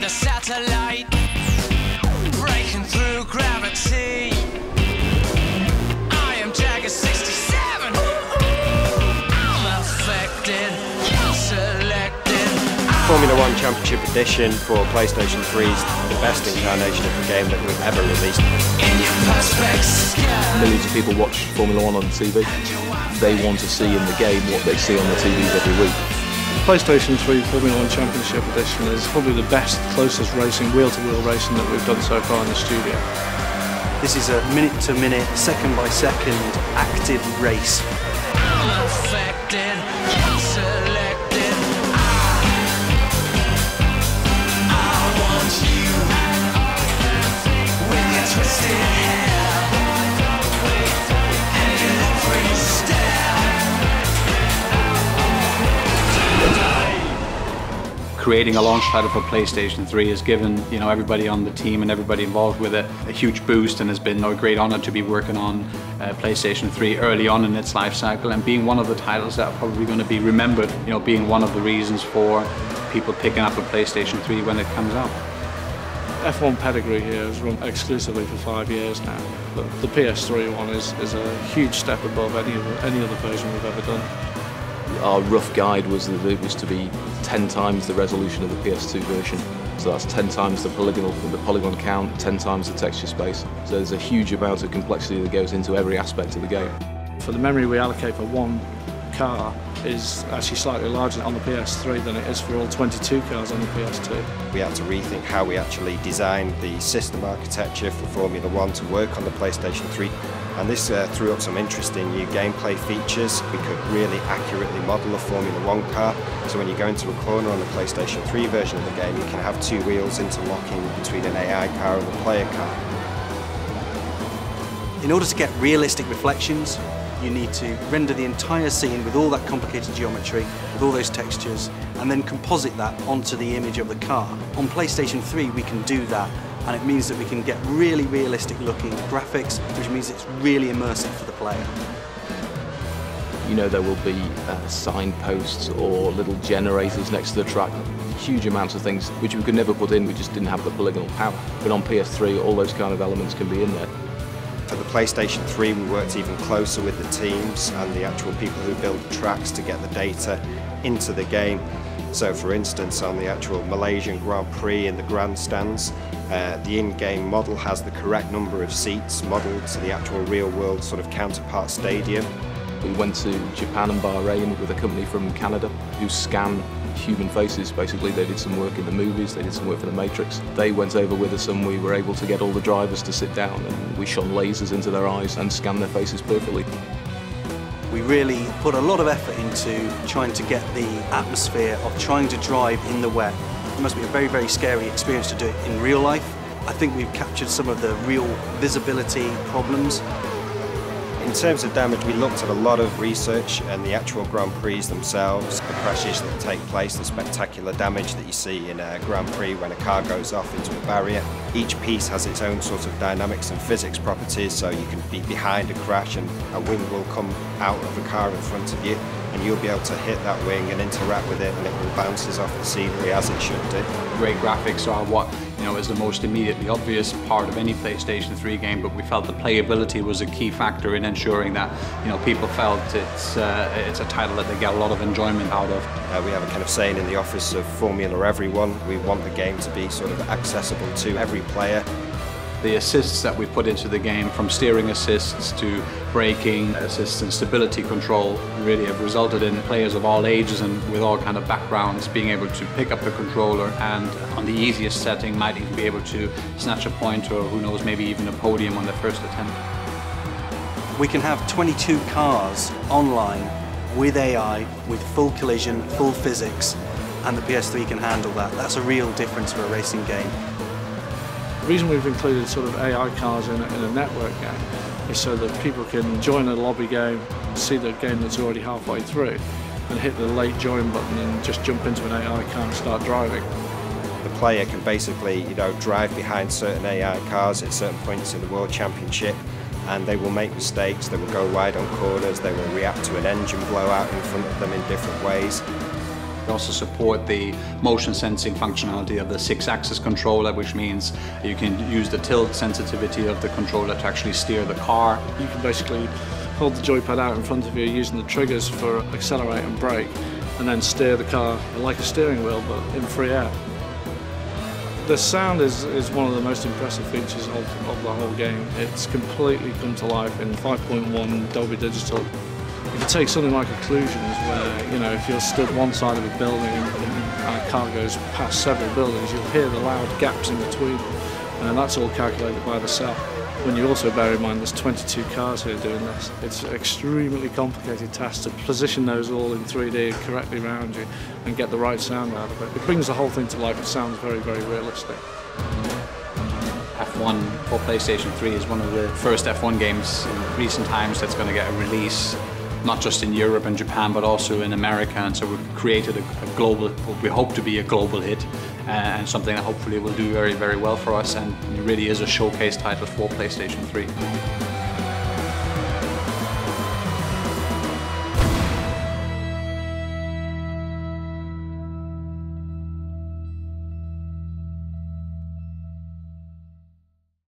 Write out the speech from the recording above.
a satellite, breaking through gravity. I am Jagger 67. I'm affected, you're selected. Formula 1 Championship Edition for PlayStation 3 is the best incarnation of the game that we've ever released. In your perspex sky. Millions of people watch Formula 1 on TV. They want to see in the game what they see on the TVs every week. PlayStation 3 Formula 1 Championship Edition is probably the best, closest racing, wheel-to-wheel racing that we've done so far in the studio. This is a minute-to-minute, second-by-second active race. I'm affected, you're selected. I want you with your twisted hair and every step. Creating a launch title for PlayStation 3 has given everybody on the team and everybody involved with it a huge boost, and has been a great honor to be working on PlayStation 3 early on in its life cycle, and being one of the titles that are probably going to be remembered, being one of the reasons for people picking up a PlayStation 3 when it comes out. F1 pedigree here has run exclusively for 5 years now. The PS3 one is a huge step above any other version we've ever done. Our rough guide was that it was to be 10 times the resolution of the PS2 version. So that's 10 times the polygon count, 10 times the texture space. So there's a huge amount of complexity that goes into every aspect of the game. For the memory we allocate for one car is actually slightly larger on the PS3 than it is for all 22 cars on the PS2. We had to rethink how we actually designed the system architecture for Formula 1 to work on the PlayStation 3. And this threw up some interesting new gameplay features. We could really accurately model a Formula 1 car. So when you go into a corner on the PlayStation 3 version of the game, you can have two wheels interlocking between an AI car and a player car. In order to get realistic reflections, you need to render the entire scene with all that complicated geometry, with all those textures, and then composite that onto the image of the car. On PlayStation 3 we can do that, and it means that we can get really realistic looking graphics, which means it's really immersive for the player. There will be signposts or little generators next to the track. Huge amounts of things which we could never put in, we just didn't have the polygonal power. But on PS3 all those kind of elements can be in there. For the PlayStation 3 we worked even closer with the teams and the actual people who build the tracks to get the data into the game. So for instance, on the actual Malaysian Grand Prix in the grandstands, the in-game model has the correct number of seats modelled to the actual real-world sort of counterpart stadium. We went to Japan and Bahrain with a company from Canada who scan human faces. Basically, they did some work in the movies, they did some work for The Matrix. They went over with us and we were able to get all the drivers to sit down, and we shone lasers into their eyes and scanned their faces perfectly. We really put a lot of effort into trying to get the atmosphere of trying to drive in the wet. It must be a very, very scary experience to do it in real life. I think we've captured some of the real visibility problems. In terms of damage, we looked at a lot of research and the actual Grand Prix themselves, the crashes that take place, the spectacular damage that you see in a Grand Prix when a car goes off into a barrier. Each piece has its own sort of dynamics and physics properties, so you can be behind a crash and a wing will come out of the car in front of you, and you'll be able to hit that wing and interact with it, and it will bounces off the scenery as it should do. Great graphics are what is the most immediately obvious part of any PlayStation 3 game, but we felt the playability was a key factor in ensuring that people felt it's a title that they get a lot of enjoyment out of. We have a kind of saying in the office of Formula Everyone. We want the game to be sort of accessible to every player. The assists that we put into the game, from steering assists to braking assists and stability control, really have resulted in players of all ages and with all kind of backgrounds being able to pick up the controller, and on the easiest setting might even be able to snatch a point, or who knows, maybe even a podium on their first attempt. We can have 22 cars online with AI, with full collision, full physics, and the PS3 can handle that. That's a real difference for a racing game. The reason we've included sort of AI cars in a network game is so that people can join a lobby game, see the game that's already halfway through, and hit the late join button and just jump into an AI car and start driving. The player can basically, drive behind certain AI cars at certain points in the World Championship, and they will make mistakes, they will go wide on corners, they will react to an engine blowout in front of them in different ways. We also support the motion sensing functionality of the 6-axis controller, which means you can use the tilt sensitivity of the controller to actually steer the car. You can basically hold the joypad out in front of you using the triggers for accelerate and brake, and then steer the car like a steering wheel but in free air. The sound is one of the most impressive features of the whole game. It's completely come to life in 5.1 Dolby Digital. If you take something like Occlusions, where, you know, if you're stood one side of a building and a car goes past several buildings, you'll hear the loud gaps in between, and that's all calculated by the cell. When you also bear in mind there's 22 cars here doing this, it's an extremely complicated task to position those all in 3D correctly around you and get the right sound out of it. It brings the whole thing to life. It sounds very, very realistic. F1 for PlayStation 3 is one of the first F1 games in recent times that's going to get a release, not just in Europe and Japan, but also in America. And so we've created a global, what we hope to be a global hit, and something that hopefully will do very, very well for us. And it really is a showcase title for PlayStation 3.